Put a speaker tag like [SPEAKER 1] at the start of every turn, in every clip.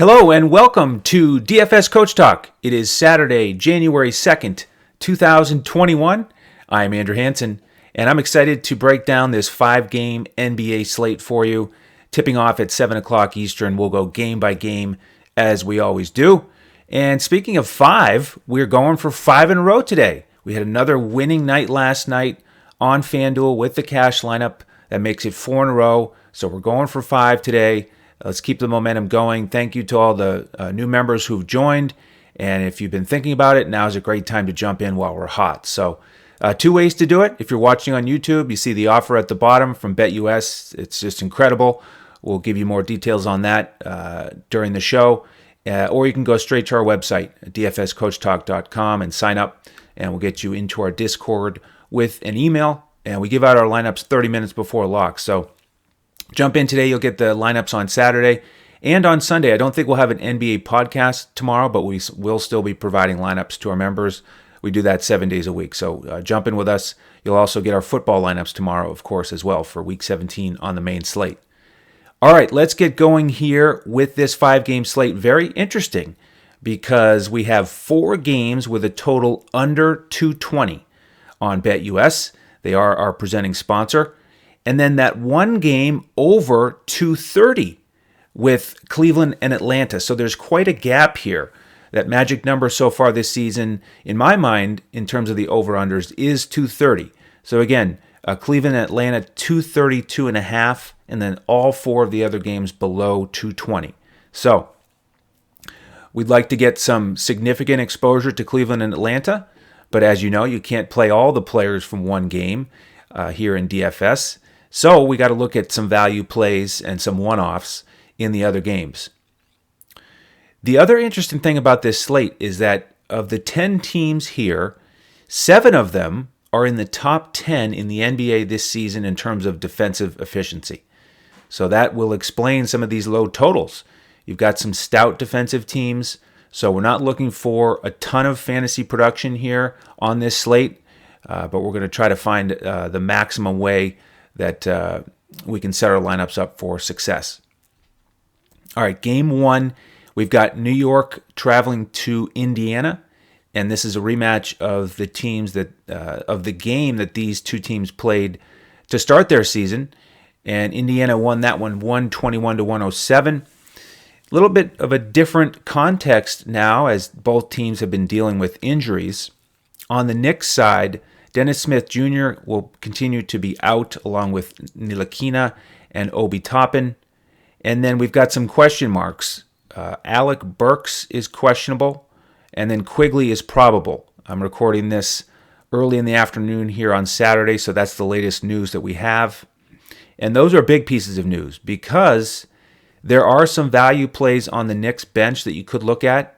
[SPEAKER 1] Hello and welcome to DFS Coach Talk. It is Saturday, January 2nd, 2021. I'm Andrew Hansen, and I'm excited to break down this 5-game NBA slate for you. Tipping off at 7 o'clock Eastern, we'll go game by game as we always do. And speaking of 5, we're going for 5 in a row today. We had another winning night last night on Fanduel with the cash lineup. That makes it 4 in a row, so we're going for 5 today. Let's keep the momentum going. Thank you to all the new members who've joined. And if you've been thinking about it, now is a great time to jump in while we're hot. So 2 ways to do it. If you're watching on YouTube, you see the offer at the bottom from BetUS. It's just incredible. We'll give you more details on that during the show. Or you can go straight to our website, dfscoachtalk.com, and sign up. And we'll get you into our Discord with an email. And we give out our lineups 30 minutes before lock. So jump in today. You'll get the lineups on Saturday and on Sunday. I don't think we'll have an NBA podcast tomorrow, but we will still be providing lineups to our members. We do that 7 days a week. So jump in with us. You'll also get our football lineups tomorrow, of course, as well for Week 17 on the main slate. All right, let's get going here with this 5-game slate. Very interesting because we have 4 games with a total under 220 on BetUS. They are our presenting sponsor. And then that 1 game over 230 with Cleveland and Atlanta. So there's quite a gap here. That magic number so far this season, in my mind, in terms of the over-unders, is 230. So again, Cleveland and Atlanta, 232.5, and then all 4 of the other games below 220. So we'd like to get some significant exposure to Cleveland and Atlanta. But as you know, you can't play all the players from 1 game here in DFS. So we got to look at some value plays and some one-offs in the other games. The other interesting thing about this slate is that of the 10 teams here, 7 of them are in the top 10 in the NBA this season in terms of defensive efficiency. So that will explain some of these low totals. You've got some stout defensive teams, so we're not looking for a ton of fantasy production here on this slate, but we're going to try to find the maximum way that we can set our lineups up for success. All right, game 1, we've got New York traveling to Indiana, and this is a rematch of the teams that of the game that these 2 teams played to start their season, and Indiana won that one 121-107. A little bit of a different context now as both teams have been dealing with injuries. On the Knicks side, Dennis Smith Jr. will continue to be out along with Ntilikina and Obi Toppin. And then we've got some question marks. Alec Burks is questionable, and then Quigley is probable. I'm recording this early in the afternoon here on Saturday, so that's the latest news that we have. And those are big pieces of news because there are some value plays on the Knicks bench that you could look at.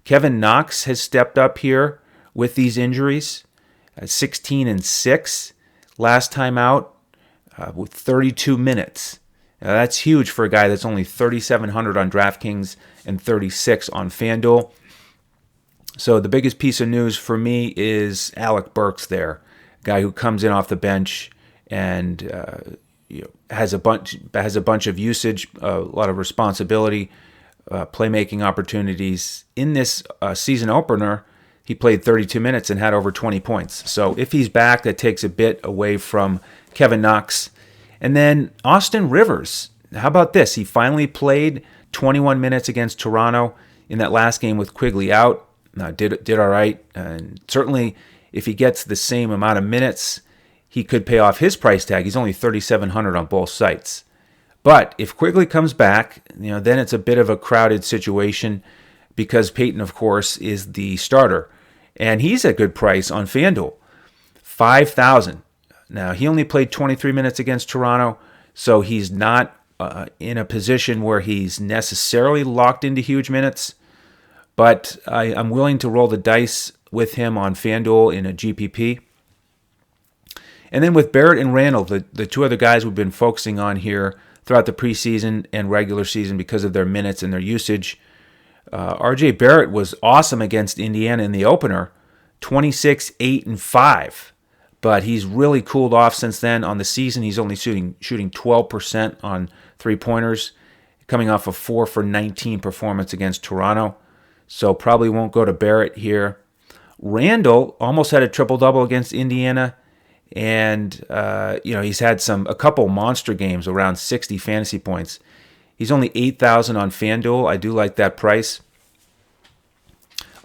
[SPEAKER 1] Kevin Knox has stepped up here with these injuries. 16-6 last time out with 32 minutes. Now that's huge for a guy that's only 3,700 on DraftKings and 36 on FanDuel. So the biggest piece of news for me is Alec Burks there, a guy who comes in off the bench and has a bunch of usage, a lot of responsibility, playmaking opportunities. In this season opener, he played 32 minutes and had over 20 points. So if he's back, that takes a bit away from Kevin Knox. And then Austin Rivers. How about this? He finally played 21 minutes against Toronto in that last game with Quigley out. Did all right. And certainly if he gets the same amount of minutes, he could pay off his price tag. He's only 3,700 on both sites. But if Quigley comes back, then it's a bit of a crowded situation because Peyton, of course, is the starter. And he's a good price on FanDuel, $5,000. Now, he only played 23 minutes against Toronto, so he's not in a position where he's necessarily locked into huge minutes. But I'm willing to roll the dice with him on FanDuel in a GPP. And then with Barrett and Randall, the 2 other guys we've been focusing on here throughout the preseason and regular season because of their minutes and their usage, R.J. Barrett was awesome against Indiana in the opener, 26, 8, and 5. But he's really cooled off since then. On the season, he's only shooting 12% on three-pointers. coming off a 4 for 19 performance against Toronto. So probably won't go to Barrett here. Randall almost had a triple-double against Indiana. And, he's had a couple monster games around 60 fantasy points. He's only $8,000 on FanDuel. I do like that price.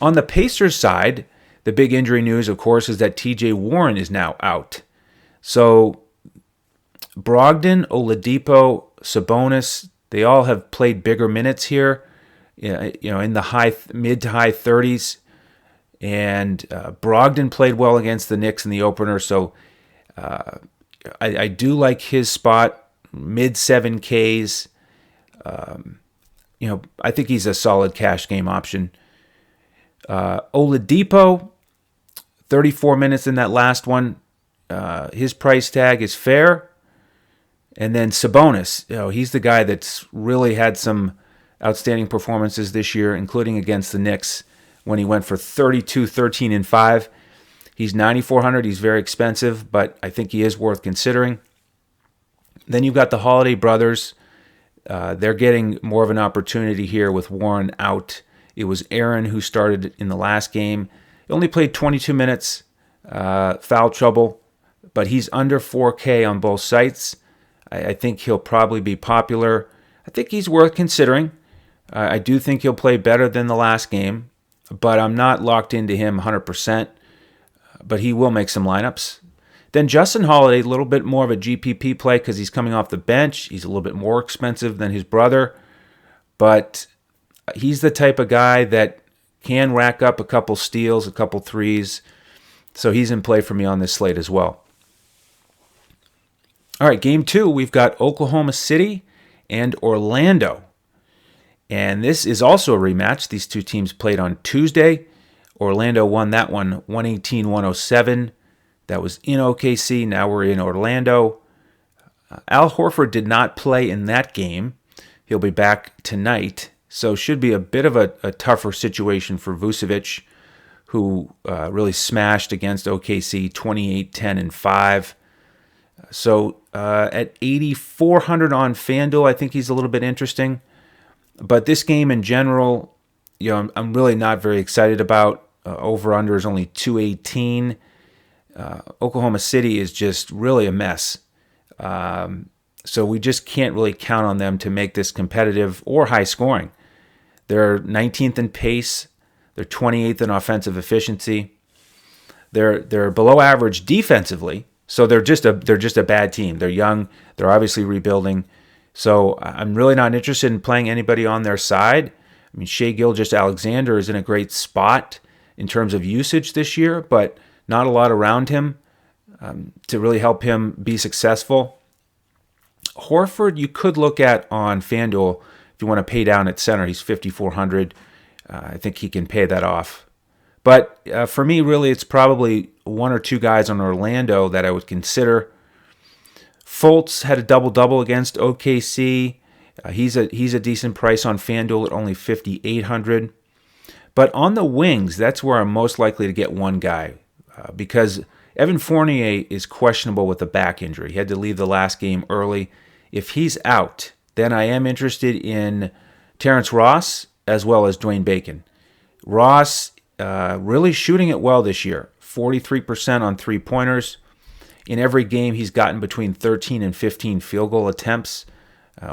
[SPEAKER 1] On the Pacers side, the big injury news, of course, is that TJ Warren is now out. So Brogdon, Oladipo, Sabonis, they all have played bigger minutes here, in the mid to high 30s. And Brogdon played well against the Knicks in the opener, so I do like his spot, mid 7Ks. I think he's a solid cash game option. Oladipo, 34 minutes in that last one. His price tag is fair. And then Sabonis, he's the guy that's really had some outstanding performances this year, including against the Knicks when he went for 32, 13, and 5. He's $9,400. He's very expensive, but I think he is worth considering. Then you've got the Holiday brothers. They're getting more of an opportunity here with Warren out. It was Aaron who started in the last game. He only played 22 minutes, foul trouble, but he's under 4K on both sites. I think he'll probably be popular. I think he's worth considering. I do think he'll play better than the last game, but I'm not locked into him 100%, but he will make some lineups. Then Justin Holiday, a little bit more of a GPP play because he's coming off the bench. He's a little bit more expensive than his brother, but he's the type of guy that can rack up a couple steals, a couple threes, so he's in play for me on this slate as well. All right, game 2, we've got Oklahoma City and Orlando. And this is also a rematch. These two teams played on Tuesday. Orlando won that one 118-107. That was in OKC. Now we're in Orlando. Al Horford did not play in that game. He'll be back tonight. So should be a bit of a tougher situation for Vucevic, who really smashed against OKC 28, 10, and 5. So at 8,400 on FanDuel, I think he's a little bit interesting. But this game in general, I'm really not very excited about. Over-under is only 218. Oklahoma City is just really a mess. So we just can't really count on them to make this competitive or high scoring. They're 19th in pace. They're 28th in offensive efficiency. They're below average defensively. So they're just a bad team. They're young. They're obviously rebuilding. So I'm really not interested in playing anybody on their side. I mean, Shai Gilgeous-Alexander is in a great spot in terms of usage this year, but not a lot around him to really help him be successful. Horford, you could look at on FanDuel if you want to pay down at center. He's $5,400. I think he can pay that off. But for me, really, it's probably one or two guys on Orlando that I would consider. Fultz had a double-double against OKC. He's a decent price on FanDuel at only $5,800. But on the wings, that's where I'm most likely to get one guy because Evan Fournier is questionable with a back injury. He had to leave the last game early. If he's out, then I am interested in Terrence Ross as well as Dwayne Bacon. Ross really shooting it well this year, 43% on three-pointers. In every game, he's gotten between 13 and 15 field goal attempts.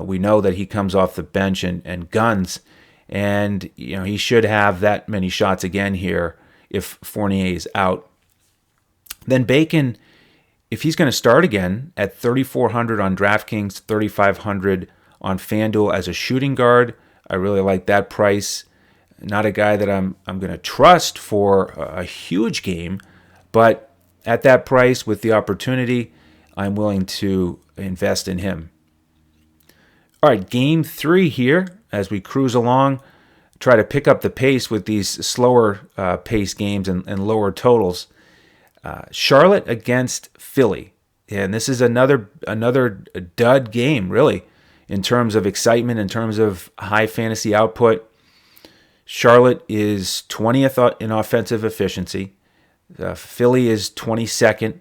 [SPEAKER 1] We know that he comes off the bench and guns, and he should have that many shots again here if Fournier is out. Then Bacon, if he's going to start again at 3,400 on DraftKings, 3,500 on FanDuel as a shooting guard, I really like that price. Not a guy that I'm going to trust for a huge game, but at that price with the opportunity, I'm willing to invest in him. All right, game 3 here as we cruise along. Try to pick up the pace with these slower pace games and lower totals. Charlotte against Philly. And this is another dud game, really, in terms of excitement, in terms of high fantasy output. Charlotte is 20th in offensive efficiency. Philly is 22nd,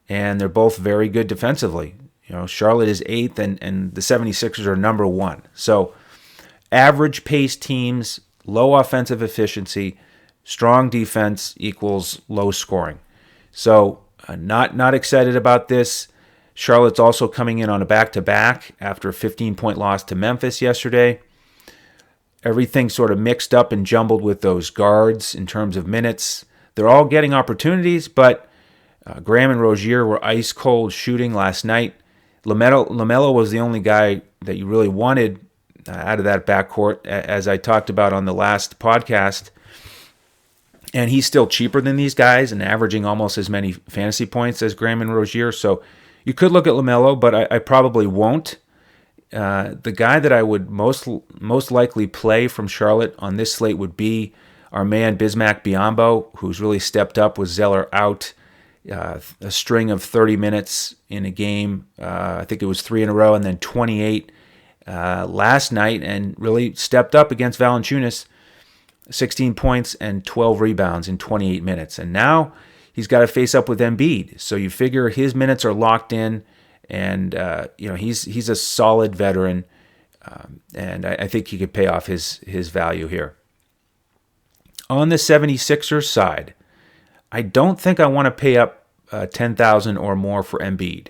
[SPEAKER 1] and they're both very good defensively. Charlotte is 8th, and the 76ers are number 1. So average pace teams, low offensive efficiency, strong defense equals low scoring. So not excited about this. Charlotte's also coming in on a back-to-back after a 15-point loss to Memphis yesterday. Everything sort of mixed up and jumbled with those guards in terms of minutes. They're all getting opportunities, but Graham and Rozier were ice-cold shooting last night. LaMelo was the only guy that you really wanted out of that backcourt, as I talked about on the last podcast. And he's still cheaper than these guys and averaging almost as many fantasy points as Graham and Rozier. So you could look at LaMelo, but I probably won't. The guy that I would most likely play from Charlotte on this slate would be our man Bismack Biyombo, who's really stepped up with Zeller out. A string of 30 minutes in a game. I think it was 3 in a row, and then 28 last night, and really stepped up against Valanciunas. 16 points and 12 rebounds in 28 minutes. And now he's got to face up with Embiid. So you figure his minutes are locked in, and he's a solid veteran, and I think he could pay off his value here. On the 76ers side, I don't think I want to pay up $10,000 or more for Embiid.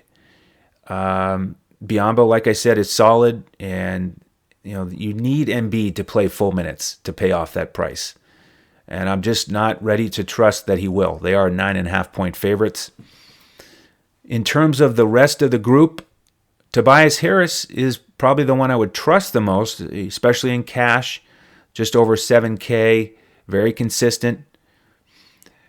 [SPEAKER 1] Biyombo, like I said, is solid, and you need Embiid to play full minutes to pay off that price. And I'm just not ready to trust that he will. They are 9.5-point favorites. In terms of the rest of the group, Tobias Harris is probably the one I would trust the most, especially in cash, just over $7K, very consistent.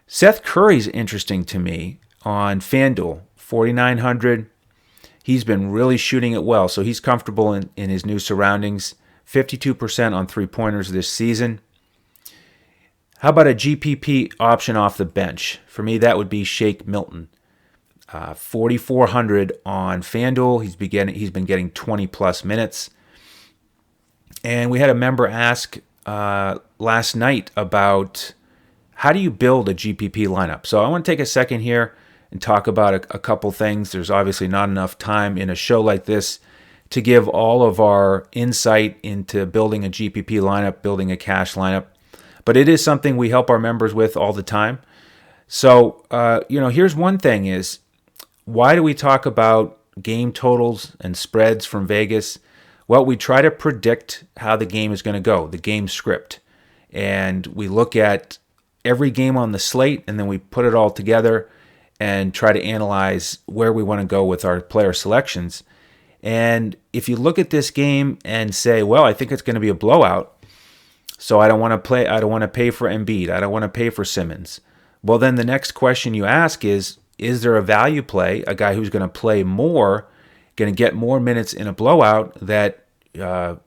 [SPEAKER 1] Seth Curry's interesting to me on FanDuel, 4,900. He's been really shooting it well, so he's comfortable in his new surroundings. 52% on three-pointers this season. How about a GPP option off the bench? For me, that would be Shake Milton. 4,400 on FanDuel. He's been getting 20-plus minutes. And we had a member ask last night about how do you build a GPP lineup? So I want to take a second here and talk about a couple things. There's obviously not enough time in a show like this to give all of our insight into building a GPP lineup, building a cash lineup. But it is something we help our members with all the time. So, here's one thing is, why do we talk about game totals and spreads from Vegas? Well, we try to predict how the game is going to go, the game script. And we look at every game on the slate, and then we put it all together and try to analyze where we want to go with our player selections. And if you look at this game and say, well, I think it's going to be a blowout, so I don't want to pay for Embiid, I don't want to pay for Simmons. Well, then the next question you ask is there a value play, a guy who's going to play more, going to get more minutes in a blowout that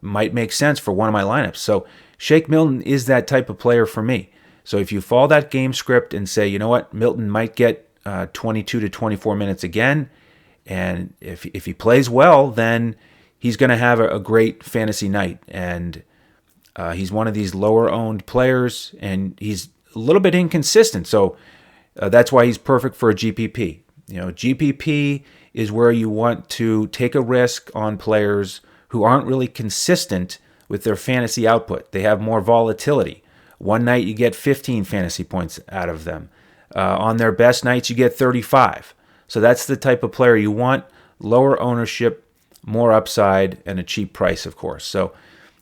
[SPEAKER 1] might make sense for one of my lineups? So Shake Milton is that type of player for me. So if you follow that game script and say, you know what, Milton might get 22 to 24 minutes again, and if he plays well, then he's going to have a great fantasy night. And he's one of these lower-owned players, and he's a little bit inconsistent. So that's why he's perfect for a GPP. GPP is where you want to take a risk on players who aren't really consistent with their fantasy output. They have more volatility. One night you get 15 fantasy points out of them. On their best nights, you get 35. So that's the type of player you want. Lower ownership, more upside, and a cheap price, of course. So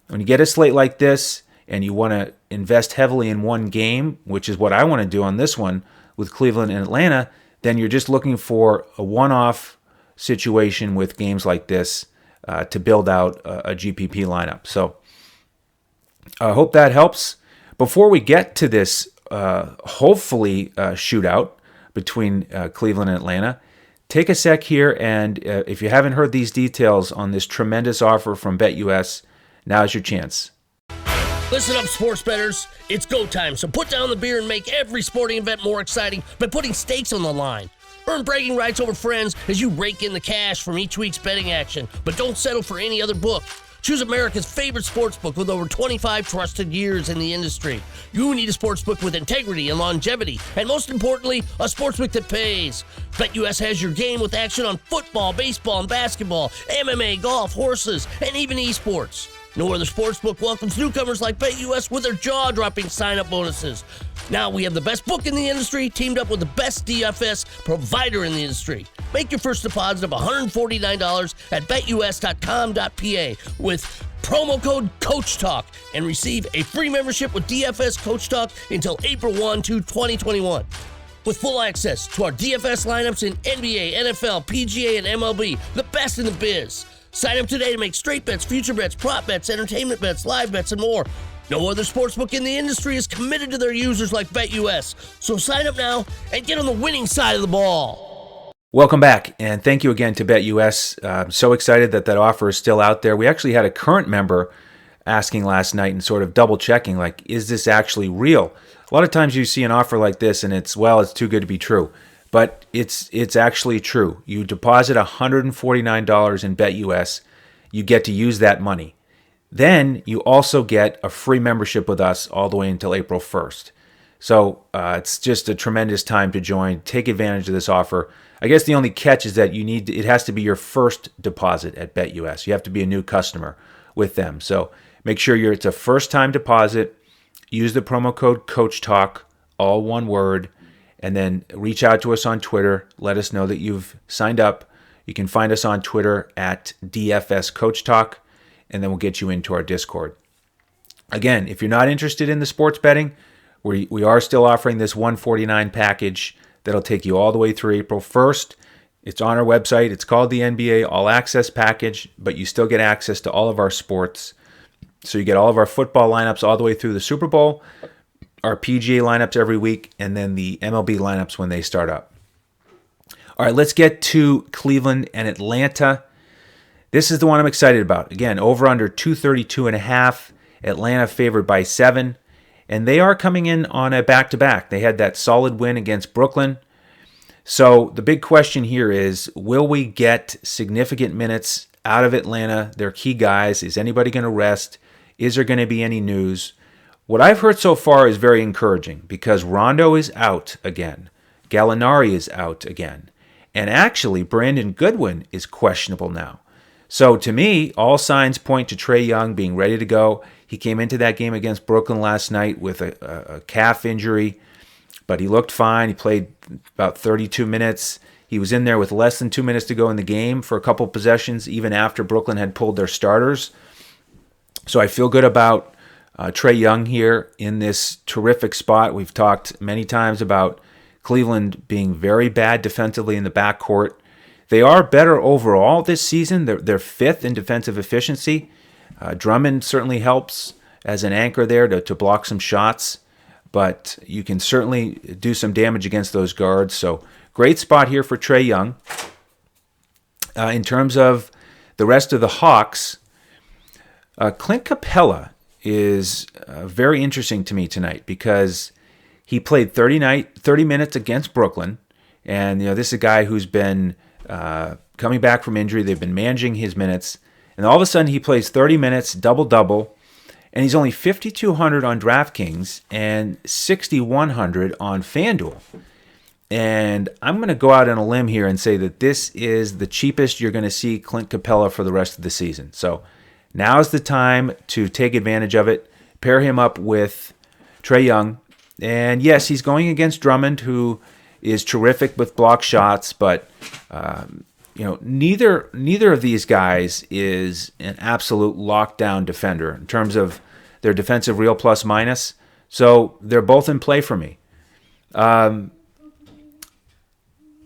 [SPEAKER 1] when you get a slate like this and you want to invest heavily in one game, which is what I want to do on this one with Cleveland and Atlanta, then you're just looking for a one-off situation with games like this to build out a GPP lineup. So I hope that helps. Before we get to this hopefully shootout between Cleveland and Atlanta, take a sec here, and if you haven't heard these details on this tremendous offer from BetUS, now's your chance.
[SPEAKER 2] Listen up, sports bettors. It's go time, so put down the beer and make every sporting event more exciting by putting stakes on the line. Earn bragging rights over friends as you rake in the cash from each week's betting action, but don't settle for any other book. Choose America's favorite sportsbook with over 25 trusted years in the industry. You need a sportsbook with integrity and longevity, and most importantly, a sportsbook that pays. BetUS has your game with action on football, baseball, and basketball, MMA, golf, horses, and even esports. No other sportsbook welcomes newcomers like BetUS with their jaw-dropping sign-up bonuses. Now we have the best book in the industry teamed up with the best DFS provider in the industry. Make your first deposit of $149 at betus.com.pa with promo code CoachTalk and receive a free membership with DFS Coach Talk until April 1, 2021. With full access to our DFS lineups in NBA, NFL, PGA, and MLB, the best in the biz. Sign up today to make straight bets, future bets, prop bets, entertainment bets, live bets, and more. No other sportsbook in the industry is committed to their users like BetUS. So sign up now and get on the winning side of the ball.
[SPEAKER 1] Welcome back, and thank you again to BetUS. I'm so excited that offer is still out there. We actually had a current member asking last night and sort of double-checking, like, is this actually real? A lot of times you see an offer like this, and it's too good to be true. But it's actually true. You deposit $149 in BetUS, you get to use that money. Then you also get a free membership with us all the way until April 1st. So it's just a tremendous time to join. Take advantage of this offer. I guess the only catch is that it has to be your first deposit at BetUS. You have to be a new customer with them. So make sure it's a first-time deposit. Use the promo code CoachTalk, all one word. And then reach out to us on Twitter. Let us know that you've signed up. You can find us on Twitter at DFS Coach Talk, and then we'll get you into our Discord. Again, if you're not interested in the sports betting, we are still offering this $149 package that'll take you all the way through April 1st. It's on our website. It's called the NBA All Access Package, but you still get access to all of our sports. So you get all of our football lineups all the way through the Super Bowl, our PGA lineups every week, and then the MLB lineups when they start up. All right, let's get to Cleveland and Atlanta. This is the one I'm excited about. Again, over under 232.5. Atlanta favored by 7. And they are coming in on a back-to-back. They had that solid win against Brooklyn. So the big question here is, will we get significant minutes out of Atlanta, their key guys? Is anybody going to rest? Is there going to be any news? What I've heard so far is very encouraging because Rondo is out again. Gallinari is out again. And actually, Brandon Goodwin is questionable now. So to me, all signs point to Trae Young being ready to go. He came into that game against Brooklyn last night with a calf injury, but he looked fine. He played about 32 minutes. He was in there with less than 2 minutes to go in the game for a couple possessions, even after Brooklyn had pulled their starters. So I feel good about Trae Young here in this terrific spot. We've talked many times about Cleveland being very bad defensively in the backcourt. They are better overall this season. They're fifth in defensive efficiency. Drummond certainly helps as an anchor there to block some shots, but you can certainly do some damage against those guards. So great spot here for Trae Young. In terms of the rest of the Hawks, Clint Capella is very interesting to me tonight because he played 30 minutes against Brooklyn, and this is a guy who's been coming back from injury. They've been managing his minutes, and all of a sudden he plays 30 minutes, double-double, and he's only 5,200 on DraftKings and 6,100 on FanDuel. And I'm going to go out on a limb here and say that this is the cheapest you're going to see Clint Capella for the rest of the season. So now's the time to take advantage of it. Pair him up with Trae Young. And yes, he's going against Drummond, who is terrific with block shots, but neither of these guys is an absolute lockdown defender in terms of their defensive real plus minus. So they're both in play for me.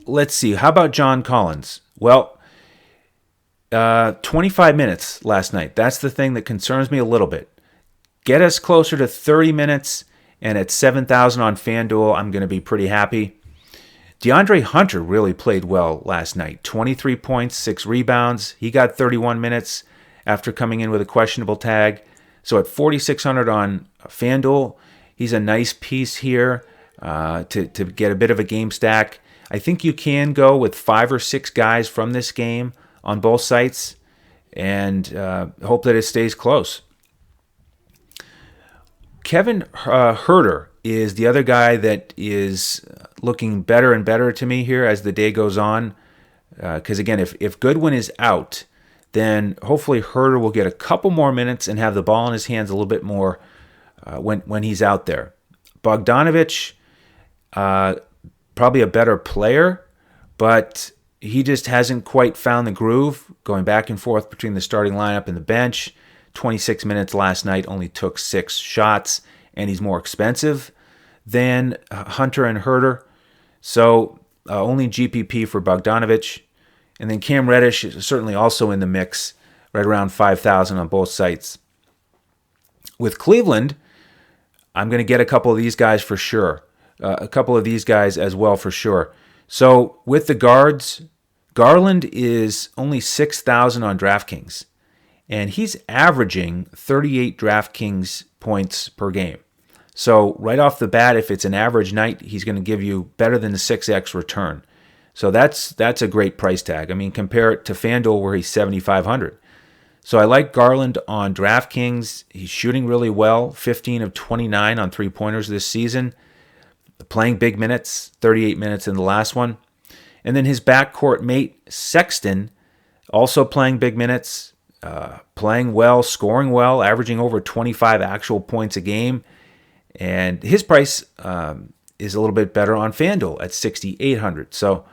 [SPEAKER 1] Let's see. How about John Collins? Well, 25 minutes last night. That's the thing that concerns me a little bit. Get us closer to 30 minutes, and at 7,000 on FanDuel, I'm going to be pretty happy. DeAndre Hunter really played well last night. 23 points, 6 rebounds. He got 31 minutes after coming in with a questionable tag. So at 4,600 on FanDuel, he's a nice piece here to get a bit of a game stack. I think you can go with 5 or 6 guys from this game on both sites. and hope that it stays close. Kevin Herter is the other guy that is looking better and better to me here as the day goes on. Because again, if Goodwin is out, then hopefully Herter will get a couple more minutes and have the ball in his hands a little bit more when he's out there. Bogdanovich, probably a better player, but he just hasn't quite found the groove, going back and forth between the starting lineup and the bench. 26 minutes last night, only took 6 shots, and he's more expensive than Hunter and Herter. So only GPP for Bogdanovich. And then Cam Reddish is certainly also in the mix, right around 5,000 on both sites. With Cleveland, I'm going to get a couple of these guys for sure. A couple of these guys as well for sure. So with the guards, Garland is only 6,000 on DraftKings. And he's averaging 38 DraftKings points per game. So right off the bat, if it's an average night, he's going to give you better than the 6x return. So that's a great price tag. I mean, compare it to FanDuel where he's 7,500. So I like Garland on DraftKings. He's shooting really well, 15 of 29 on three-pointers this season, playing big minutes, 38 minutes in the last one. And then his backcourt mate, Sexton, also playing big minutes, playing well, scoring well, averaging over 25 actual points a game. And his price is a little bit better on FanDuel at 6,800. So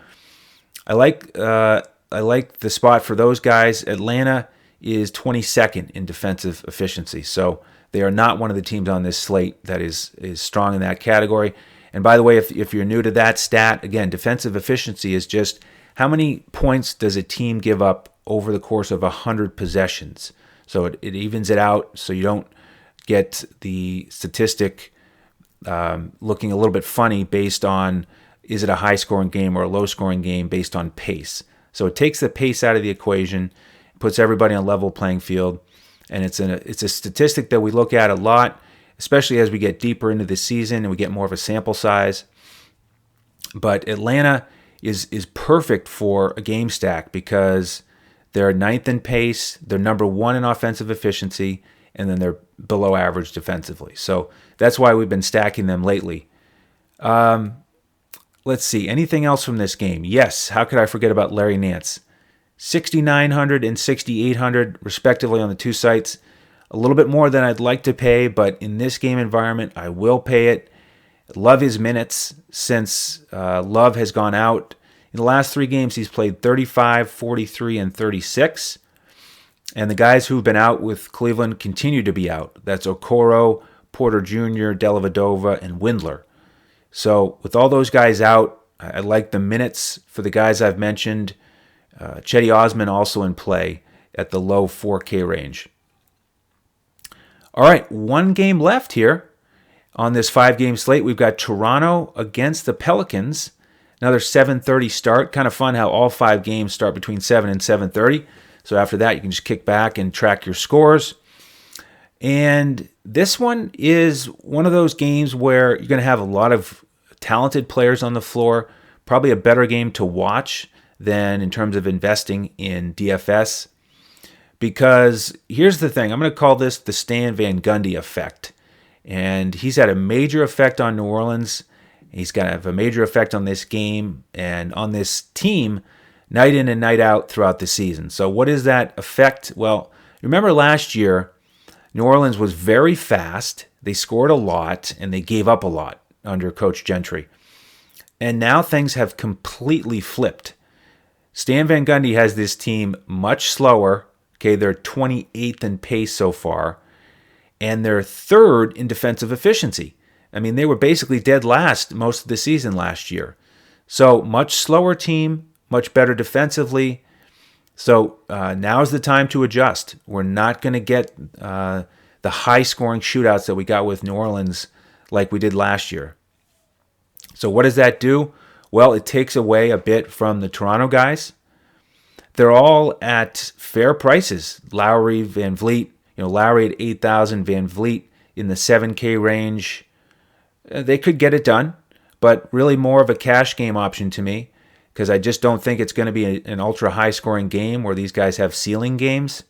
[SPEAKER 1] I like the spot for those guys. Atlanta is 22nd in defensive efficiency, so they are not one of the teams on this slate that is strong in that category. And by the way, if you're new to that stat, again, defensive efficiency is just how many points does a team give up over the course of 100 possessions. So it evens it out, so you don't get the statistic looking a little bit funny based on, is it a high-scoring game or a low-scoring game based on pace. So it takes the pace out of the equation, puts everybody on a level playing field, and it's a statistic that we look at a lot, especially as we get deeper into the season and we get more of a sample size. But Atlanta is perfect for a game stack because they're 9th in pace, they're number 1 in offensive efficiency, and then they're below average defensively. So that's why we've been stacking them lately. Let's see, anything else from this game? Yes, how could I forget about Larry Nance? 6,900 and 6,800 respectively on the two sites. A little bit more than I'd like to pay, but in this game environment, I will pay it. Love his minutes since Love has gone out. In the last 3 games, he's played 35, 43, and 36. And the guys who've been out with Cleveland continue to be out. That's Okoro, Porter Jr., Dellavedova, and Windler. So with all those guys out, I like the minutes for the guys I've mentioned. Chetty Osman also in play at the low 4K range. All right, 1 game left here on this 5-game slate. We've got Toronto against the Pelicans. Another 7:30 start. Kind of fun how all 5 games start between 7 and 7:30. So after that, you can just kick back and track your scores. And this one is one of those games where you're going to have a lot of talented players on the floor. Probably a better game to watch than in terms of investing in DFS. Because here's the thing. I'm going to call this the Stan Van Gundy effect. And he's had a major effect on New Orleans. He's going to have a major effect on this game and on this team night in and night out throughout the season. So what is that effect? Well, remember last year, New Orleans was very fast. They scored a lot, and they gave up a lot under Coach Gentry. And now things have completely flipped. Stan Van Gundy has this team much slower. Okay, they're 28th in pace so far, and they're 3rd in defensive efficiency. I mean, they were basically dead last most of the season last year. So much slower team, much better defensively. So now's the time to adjust. We're not going to get the high-scoring shootouts that we got with New Orleans like we did last year. So what does that do? Well, it takes away a bit from the Toronto guys. They're all at fair prices. Lowry, Van Vliet, Lowry at 8,000, Van Vliet in the 7K range. They could get it done, but really more of a cash game option to me because I just don't think it's going to be an ultra high-scoring game where these guys have ceiling games.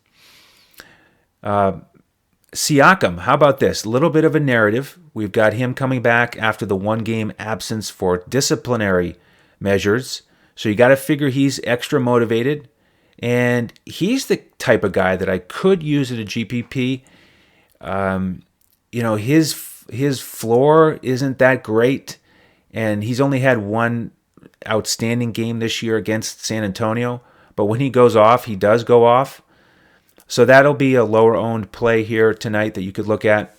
[SPEAKER 1] Siakam, how about this? A little bit of a narrative. We've got him coming back after the one-game absence for disciplinary measures. So you got to figure he's extra motivated. And he's the type of guy that I could use at a GPP. His floor isn't that great. And he's only had one outstanding game this year against San Antonio. But when he goes off, he does go off. So that'll be a lower-owned play here tonight that you could look at.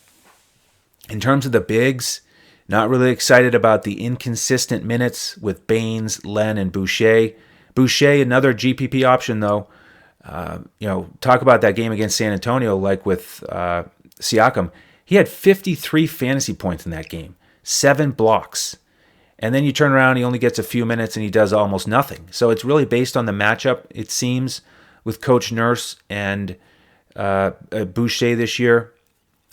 [SPEAKER 1] In terms of the bigs, not really excited about the inconsistent minutes with Baines, Len, and Boucher. Boucher, another GPP option, though. Talk about that game against San Antonio, like with Siakam. He had 53 fantasy points in that game, 7 blocks. And then you turn around, he only gets a few minutes, and he does almost nothing. So it's really based on the matchup, it seems, with Coach Nurse and Boucher this year.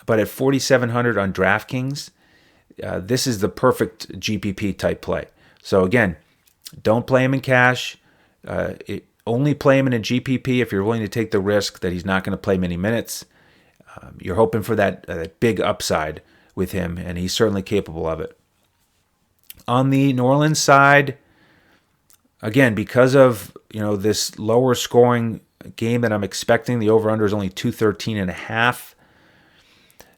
[SPEAKER 1] But at 4,700 on DraftKings, this is the perfect GPP type play. So again, don't play him in cash. Only play him in a GPP if you're willing to take the risk that he's not going to play many minutes. You're hoping for that big upside with him, and he's certainly capable of it. On the New Orleans side, again, because of this lower scoring game that I'm expecting, the over-under is only 213.5.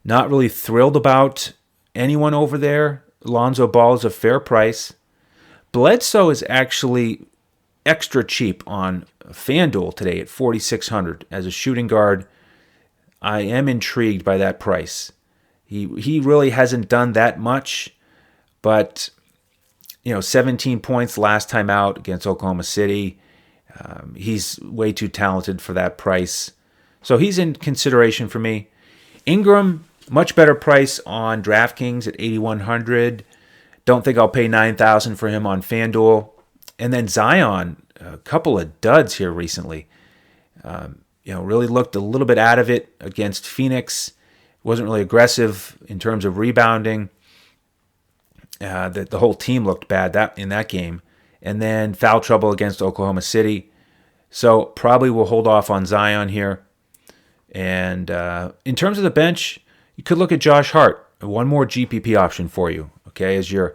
[SPEAKER 1] Not really thrilled about anyone over there. Lonzo Ball is a fair price. Bledsoe is actually extra cheap on FanDuel today at 4,600 as a shooting guard. I am intrigued by that price. He really hasn't done that much, but 17 points last time out against Oklahoma City. He's way too talented for that price. So he's in consideration for me. Ingram, much better price on DraftKings at 8,100. Don't think I'll pay 9,000 for him on FanDuel. And then Zion, a couple of duds here recently. Really looked a little bit out of it against Phoenix. Wasn't really aggressive in terms of rebounding. The whole team looked bad in that game. And then foul trouble against Oklahoma City. So probably we'll hold off on Zion here. And in terms of the bench, you could look at Josh Hart. One more GPP option for you, okay, as you're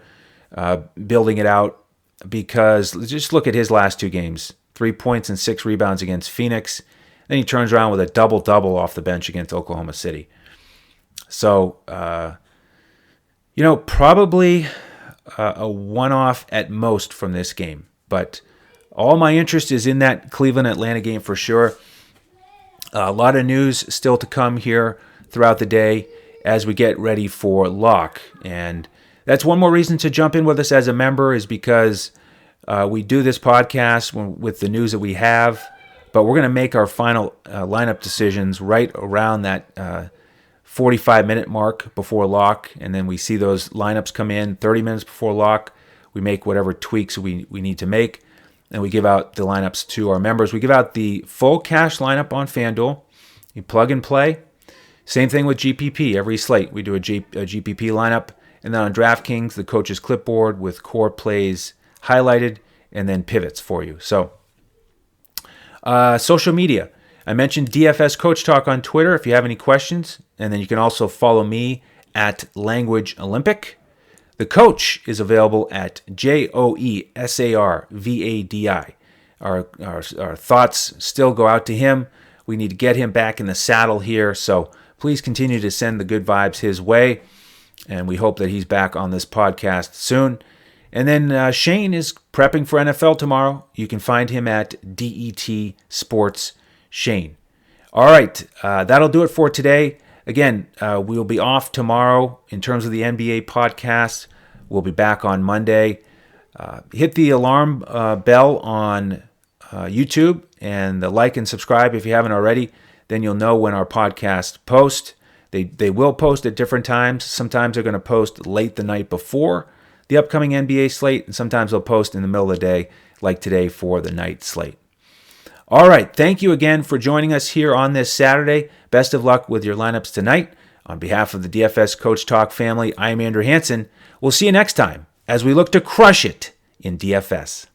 [SPEAKER 1] building it out. Because just look at his last 2 games. 3 points and 6 rebounds against Phoenix. Then he turns around with a double-double off the bench against Oklahoma City. So, probably a one-off at most from this game. But all my interest is in that Cleveland-Atlanta game for sure. A lot of news still to come here throughout the day as we get ready for lock. And that's one more reason to jump in with us as a member, is because we do this podcast with the news that we have. But we're going to make our final lineup decisions right around that 45-minute mark before lock, and then we see those lineups come in 30 minutes before lock. We make whatever tweaks we need to make, and we give out the lineups to our members. We give out the full cash lineup on FanDuel. You plug and play. Same thing with GPP. Every slate, we do a GPP lineup, and then on DraftKings, the coach's clipboard with core plays highlighted, and then pivots for you. So, social media. I mentioned DFS Coach Talk on Twitter if you have any questions. And then you can also follow me at Language Olympic. The coach is available at JOESARVADI. Our thoughts still go out to him. We need to get him back in the saddle here. So please continue to send the good vibes his way. And we hope that he's back on this podcast soon. And then Shane is prepping for NFL tomorrow. You can find him at DET Sports Shane. All right, that'll do it for today. Again, we'll be off tomorrow in terms of the NBA podcast. We'll be back on Monday. Hit the alarm bell on YouTube and the like and subscribe if you haven't already. Then you'll know when our podcast posts. They will post at different times. Sometimes they're going to post late the night before the upcoming NBA slate, and sometimes they'll post in the middle of the day, like today for the night slate. All right, thank you again for joining us here on this Saturday. Best of luck with your lineups tonight. On behalf of the DFS Coach Talk family, I'm Andrew Hansen. We'll see you next time as we look to crush it in DFS.